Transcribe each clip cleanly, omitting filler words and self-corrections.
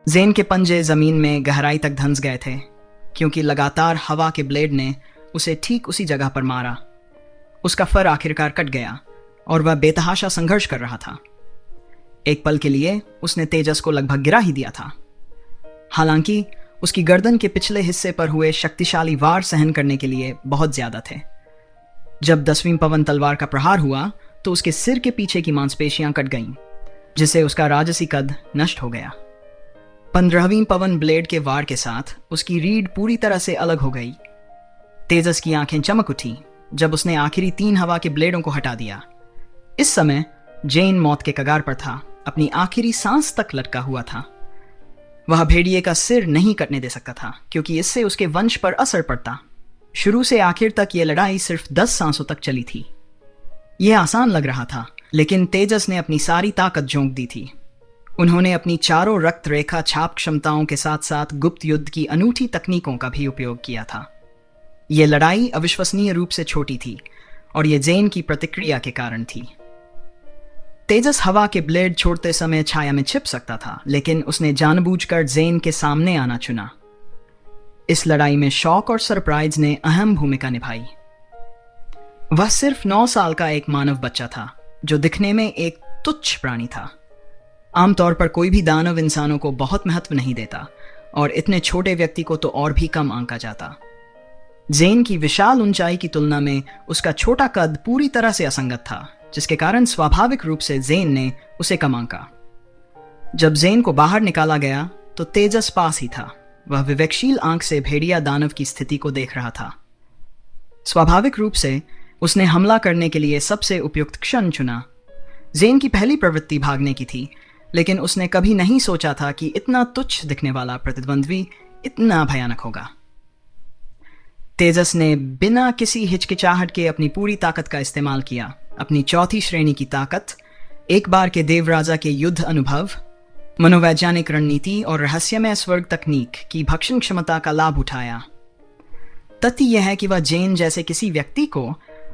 जेन के पंजे जमीन में गहराई तक धंस गए थे क्योंकि लगातार हवा के ब्लेड ने उसे ठीक उसी जगह पर मारा। उसका फर आखिरकार कट गया और वह बेतहाशा संघर्ष कर रहा था। एक पल के लिए उसने तेजस को लगभग गिरा ही दिया था। हालांकि उसकी गर्दन के पिछले हिस्से पर हुए शक्तिशाली वार सहन करने के लिए बहुत ज्यादा थे। जब 10वीं पवन तलवार का प्रहार हुआ तो उसके सिर के पीछे की मांसपेशियां कट गईं, जिससे उसका राजसी कद नष्ट हो गया। 15वीं पवन ब्लेड के वार के साथ उसकी रीढ़ पूरी तरह से अलग हो गई। तेजस की आंखें चमक उठी जब उसने आखिरी 3 हवा के ब्लेडों को हटा दिया। इस समय जेन मौत के कगार पर था, अपनी आखिरी सांस तक लटका हुआ था। वह भेड़िए का सिर नहीं कटने दे सकता था क्योंकि इससे उसके वंश पर असर पड़ता। शुरू से आखिर तक यह लड़ाई सिर्फ 10 सांसों तक चली थी। यह आसान लग रहा था, लेकिन तेजस ने अपनी सारी ताकत झोंक दी थी। उन्होंने अपनी चारों रक्त रेखा छाप क्षमताओं के साथ साथ गुप्त युद्ध की अनूठी तकनीकों का भी उपयोग किया था। यह लड़ाई अविश्वसनीय रूप से छोटी थी और यह जेन की प्रतिक्रिया के कारण थी। तेजस हवा के ब्लेड छोड़ते समय छाया में छिप सकता था, लेकिन उसने जानबूझकर जेन के सामने आना चुना। इस लड़ाई में शॉक और सरप्राइज ने अहम भूमिका निभाई। वह सिर्फ 9 साल का एक मानव बच्चा था जो दिखने में एक तुच्छ प्राणी था। आमतौर पर कोई भी दानव इंसानों को बहुत महत्व नहीं देता और इतने छोटे व्यक्ति को तो और भी कम आंका जाता। जेन की विशाल ऊंचाई की तुलना में उसका छोटा कद पूरी तरह से असंगत था, जिसके कारण स्वाभाविक रूप से जेन ने उसे कम आंका। जब जेन को बाहर निकाला गया तो तेजस पास ही था। वह विवेकशील आंख से भेड़िया दानव की स्थिति को देख रहा था। स्वाभाविक रूप से उसने हमला करने के लिए सबसे उपयुक्त क्षण चुना। जेन की पहली प्रवृत्ति भागने की थी, लेकिन उसने कभी नहीं सोचा था कि इतना तुच्छ दिखने वाला प्रतिद्वंद्वी इतना भयानक होगा। तेजस ने बिना किसी हिचकिचाहट के अपनी पूरी ताकत का इस्तेमाल किया। अपनी 4थी श्रेणी की ताकत, एक बार के देवराजा के युद्ध अनुभव, मनोवैज्ञानिक रणनीति और रहस्यमय स्वर्ग तकनीक की भक्षण क्षमता का लाभ उठाया। तथ्य यह है कि वह जेन जैसे किसी व्यक्ति को,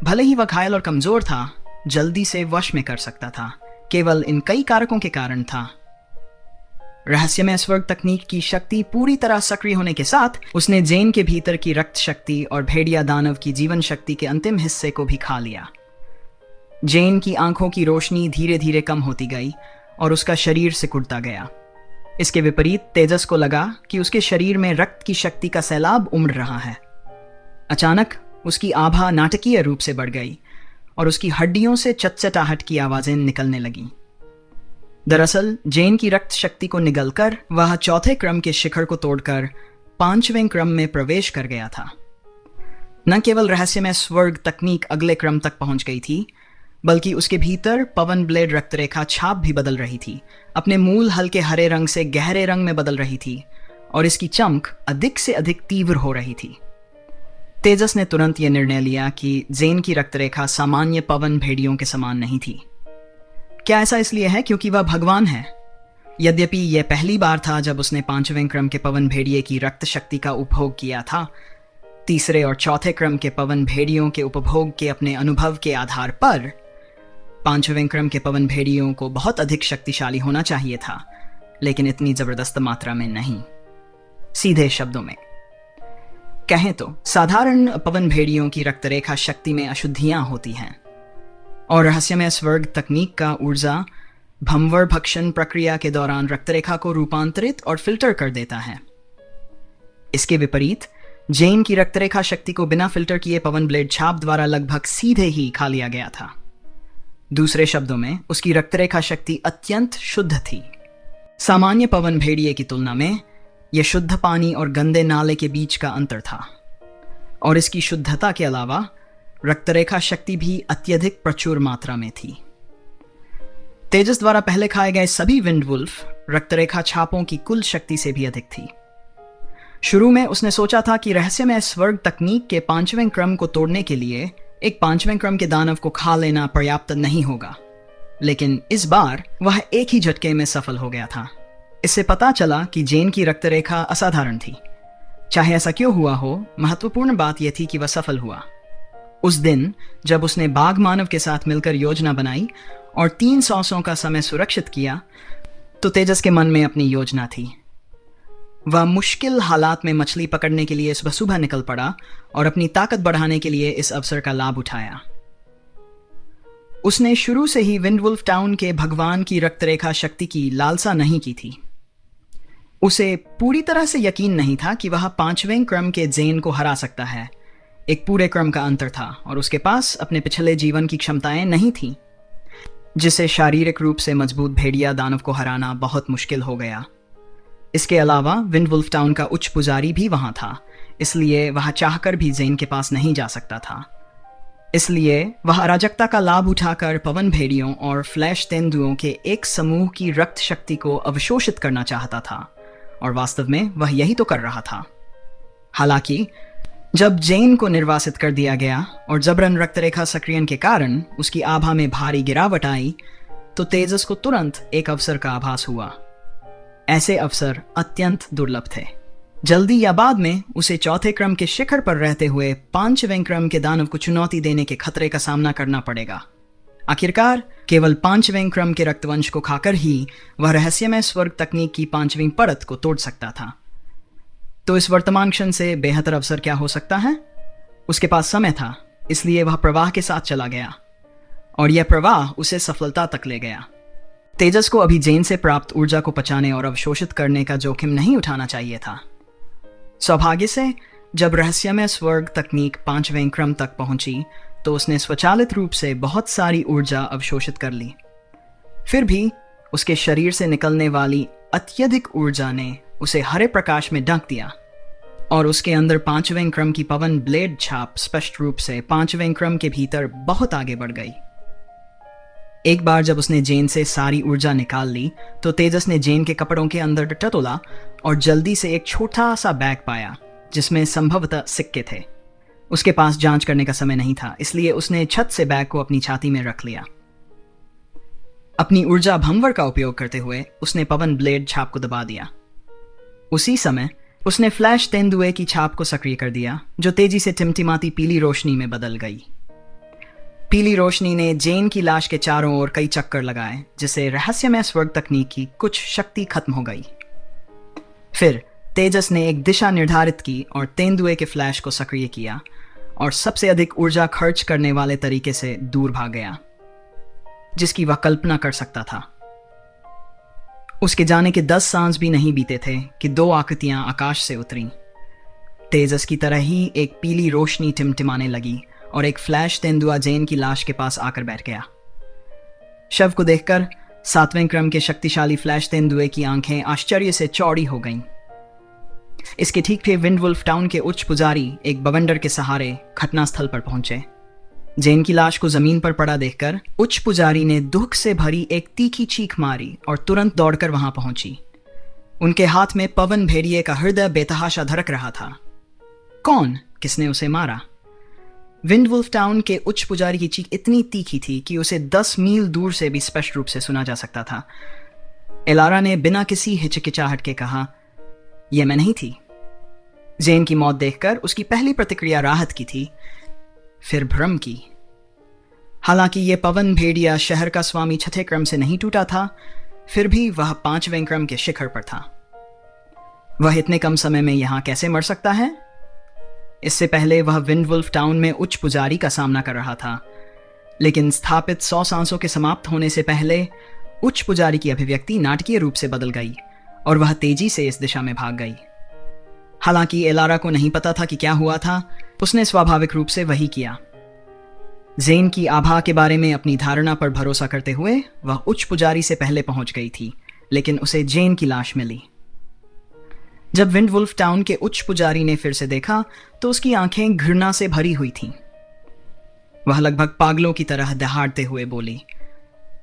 भले ही वह घायल और कमजोर था, जल्दी से वश में कर सकता था। केवल इन कई कारकों के कारण था। रहस्यमय स्वर्ग तकनीक की शक्ति पूरी तरह सक्रिय होने के साथ उसने जेन के भीतर की रक्त शक्ति और भेड़िया दानव की जीवन शक्ति के अंतिम हिस्से को भी खा लिया। जेन की आंखों की रोशनी धीरे धीरे कम होती गई और उसका शरीर सिकुड़ता गया। इसके विपरीत तेजस को लगा कि उसके शरीर में रक्त की शक्ति का सैलाब उमड़ रहा है। अचानक उसकी आभा नाटकीय रूप से बढ़ गई और उसकी हड्डियों से चटचटाहट की आवाजें निकलने लगीं। दरअसल जेन की रक्त शक्ति को निगलकर वह 4थे क्रम के शिखर को तोड़कर 5वें क्रम में प्रवेश कर गया था। न केवल रहस्यमय स्वर्ग तकनीक अगले क्रम तक पहुंच गई थी, बल्कि उसके भीतर पवन ब्लेड रक्तरेखा छाप भी बदल रही थी। अपने मूल हल्के हरे रंग से गहरे रंग में बदल रही थी और इसकी चमक अधिक से अधिक तीव्र हो रही थी। तेजस ने तुरंत यह निर्णय लिया कि जेन की रक्तरेखा सामान्य पवन भेड़ियों के समान नहीं थी। क्या ऐसा इसलिए है क्योंकि वह भगवान है? यद्यपि यह पहली बार था जब उसने 5वें क्रम के पवन भेड़िए की रक्त शक्ति का उपभोग किया था। 3रे और 4थे क्रम के पवन भेड़ियों के उपभोग के अपने अनुभव के आधार पर 5वें क्रम के पवन भेड़ियों को बहुत अधिक शक्तिशाली होना चाहिए था, लेकिन इतनी जबरदस्त मात्रा में नहीं। सीधे शब्दों में कहें तो साधारण पवन भेड़ियों की रक्तरेखा शक्ति में अशुद्धियां होती हैं और रहस्यमय स्वर्ग तकनीक का ऊर्जा भंवर भक्षण प्रक्रिया के दौरान रक्तरेखा को रूपांतरित और फिल्टर कर देता है। इसके विपरीत जेन की रक्तरेखा शक्ति को बिना फिल्टर किए पवन ब्लेड छाप द्वारा लगभग सीधे ही खा लिया गया था। दूसरे शब्दों में उसकी रक्तरेखा शक्ति अत्यंत शुद्ध थी। सामान्य पवन भेड़िए की तुलना में यह शुद्ध पानी और गंदे नाले के बीच का अंतर था, और इसकी शुद्धता के अलावा रक्तरेखा शक्ति भी अत्यधिक प्रचुर मात्रा में थी। तेजस द्वारा पहले खाए गए सभी विंडवुल्फ रक्तरेखा छापों की कुल शक्ति से भी अधिक थी। शुरू में उसने सोचा था कि रहस्यमय स्वर्ग तकनीक के 5वें क्रम को तोड़ने के लिए एक 5वें क्रम के दानव को खा लेना पर्याप्त नहीं होगा, लेकिन इस बार वह एक ही झटके में सफल हो गया था। इससे पता चला कि जेन की रक्तरेखा असाधारण थी। चाहे ऐसा क्यों हुआ हो, महत्वपूर्ण बात यह थी कि वह सफल हुआ। उस दिन जब उसने बाघ मानव के साथ मिलकर योजना बनाई और 3 सांसों का समय सुरक्षित किया, तो तेजस के मन में अपनी योजना थी। वह मुश्किल हालात में मछली पकड़ने के लिए सुबह सुबह निकल पड़ा और अपनी ताकत बढ़ाने के लिए इस अवसर का लाभ उठाया। उसने शुरू से ही विंडवुल्फ टाउन के भगवान की रक्तरेखा शक्ति की लालसा नहीं की थी। उसे पूरी तरह से यकीन नहीं था कि वह 5वें क्रम के जेन को हरा सकता है। एक पूरे क्रम का अंतर था और उसके पास अपने पिछले जीवन की क्षमताएं नहीं थीं, जिससे शारीरिक रूप से मजबूत भेड़िया दानव को हराना बहुत मुश्किल हो गया। इसके अलावा विंडवुल्फ टाउन का उच्च पुजारी भी वहां था, इसलिए वह चाहकर भी जेन के पास नहीं जा सकता था। इसलिए वह अराजकता का लाभ उठाकर पवन भेड़ियों और फ्लैश तेंदुओं के एक समूह की रक्त शक्ति को अवशोषित करना चाहता था, और वास्तव में वह यही तो कर रहा था। हालांकि जब जेन को निर्वासित कर दिया गया और जबरन रक्तरेखा सक्रियण के कारण उसकी आभा में भारी गिरावट आई, तो तेजस को तुरंत एक अवसर का आभास हुआ। ऐसे अवसर अत्यंत दुर्लभ थे। जल्दी या बाद में उसे चौथे क्रम के शिखर पर रहते हुए 5वें क्रम के दानव को चुनौती देने के खतरे का सामना करना पड़ेगा। आखिरकार केवल 5वें क्रम के रक्तवंश को खाकर ही वह रहस्यमय स्वर्ग तकनीक की 5वीं परत को तोड़ सकता था। तो इस वर्तमान क्षण से बेहतर अवसर क्या हो सकता है? उसके पास समय था, इसलिए वह प्रवाह के साथ चला गया और यह प्रवाह उसे सफलता तक ले गया। तेजस को अभी जेन से प्राप्त ऊर्जा को पचाने और अवशोषित करने का जोखिम नहीं उठाना चाहिए था। सौभाग्य से जब रहस्यमय स्वर्ग तकनीक 5वें क्रम तक पहुंची, तो उसने स्वचालित रूप से बहुत सारी ऊर्जा अवशोषित कर ली। फिर भी उसके शरीर से निकलने वाली अत्यधिक ऊर्जा ने उसे हरे प्रकाश में ढक दिया और उसके अंदर 5वें क्रम की पवन ब्लेड छाप स्पष्ट रूप से 5वें क्रम के भीतर बहुत आगे बढ़ गई। एक बार जब उसने जेन से सारी ऊर्जा निकाल ली, तो तेजस ने जेन के कपड़ों के अंदर टटोला और जल्दी से एक छोटा सा बैग पाया जिसमें संभवतः सिक्के थे। उसके पास जांच करने का समय नहीं था, इसलिए उसने छत से बैग को अपनी छाती में रख लिया। अपनी ऊर्जा भंवर का उपयोग करते हुए उसने पवन ब्लेड छाप को दबा दिया। उसी समय उसने फ्लैश तेंदुए की छाप को सक्रिय कर दिया, जो तेजी से टिमटिमाती पीली रोशनी में बदल गई। पीली रोशनी ने जेन की लाश के चारों ओर कई चक्कर लगाए, जिससे रहस्यमय स्वर्ग तकनीक की कुछ शक्ति खत्म हो गई। फिर तेजस ने एक दिशा निर्धारित की और तेंदुए के फ्लैश को सक्रिय किया और सबसे अधिक ऊर्जा खर्च करने वाले तरीके से दूर भाग गया, जिसकी वह कल्पना कर सकता था। उसके जाने के 10 सांस भी नहीं बीते थे कि 2 आकृतियां आकाश से उतरीं। तेजस की तरह ही एक पीली रोशनी टिमटिमाने लगी और एक फ्लैश तेंदुआ जेन की लाश के पास आकर बैठ गया। शव को देखकर 7वें क्रम के शक्तिशाली फ्लैश तेंदुए की आंखें आश्चर्य से चौड़ी हो गईं। इसके ठीक थे विंडवुल्फ टाउन के उच्च पुजारी एक बवंडर के सहारे घटनास्थल पर पहुंचे। जेन की लाश को जमीन पर पड़ा देखकर उच्च पुजारी ने दुख से भरी एक तीखी चीख मारी और तुरंत दौड़कर वहां पहुंची। उनके हाथ में पवन भेड़िए का हृदय बेतहाशा धड़क रहा था। कौन? किसने उसे मारा? विंडवुल्फ टाउन के उच्च पुजारी की चीख इतनी तीखी थी कि उसे 10 मील दूर से भी स्पष्ट रूप से सुना जा सकता था। एलारा ने बिना किसी हिचकिचाहट के कहा, यह मैं नहीं थी। जेन की मौत देखकर उसकी पहली प्रतिक्रिया राहत की थी, फिर भ्रम की। हालांकि यह पवन भेड़िया शहर का स्वामी 6ठे क्रम से नहीं टूटा था, फिर भी वह 5वें क्रम के शिखर पर था। वह इतने कम समय में यहां कैसे मर सकता है? इससे पहले वह विंडवुल्फ टाउन में उच्च पुजारी का सामना कर रहा था, लेकिन स्थापित 100 सांसों के समाप्त होने से पहले उच्च पुजारी की अभिव्यक्ति नाटकीय रूप से बदल गई और वह तेजी से इस दिशा में भाग गई। हालांकि एलारा को नहीं पता था कि क्या हुआ था, उसने स्वाभाविक रूप से वही किया। जेन की आभा के बारे में अपनी धारणा पर भरोसा करते हुए वह उच्च पुजारी से पहले पहुंच गई थी, लेकिन उसे जेन की लाश मिली। जब विंडवुल्फ टाउन के उच्च पुजारी ने फिर से देखा, तो उसकी आंखें घृणा से भरी हुई थीं। वह लगभग पागलों की तरह दहाड़ते हुए बोली,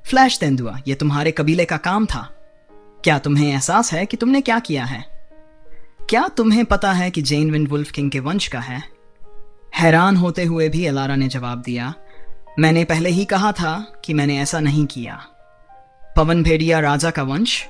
फ्लैश तेंदुआ, यह तुम्हारे कबीले का काम था। क्या तुम्हें एहसास है कि तुमने क्या किया है? क्या तुम्हें पता है कि जेन विंडवुल्फ किंग के वंश का है? हैरान होते हुए भी एलारा ने जवाब दिया, मैंने पहले ही कहा था कि मैंने ऐसा नहीं किया। पवन भेड़िया राजा का वंश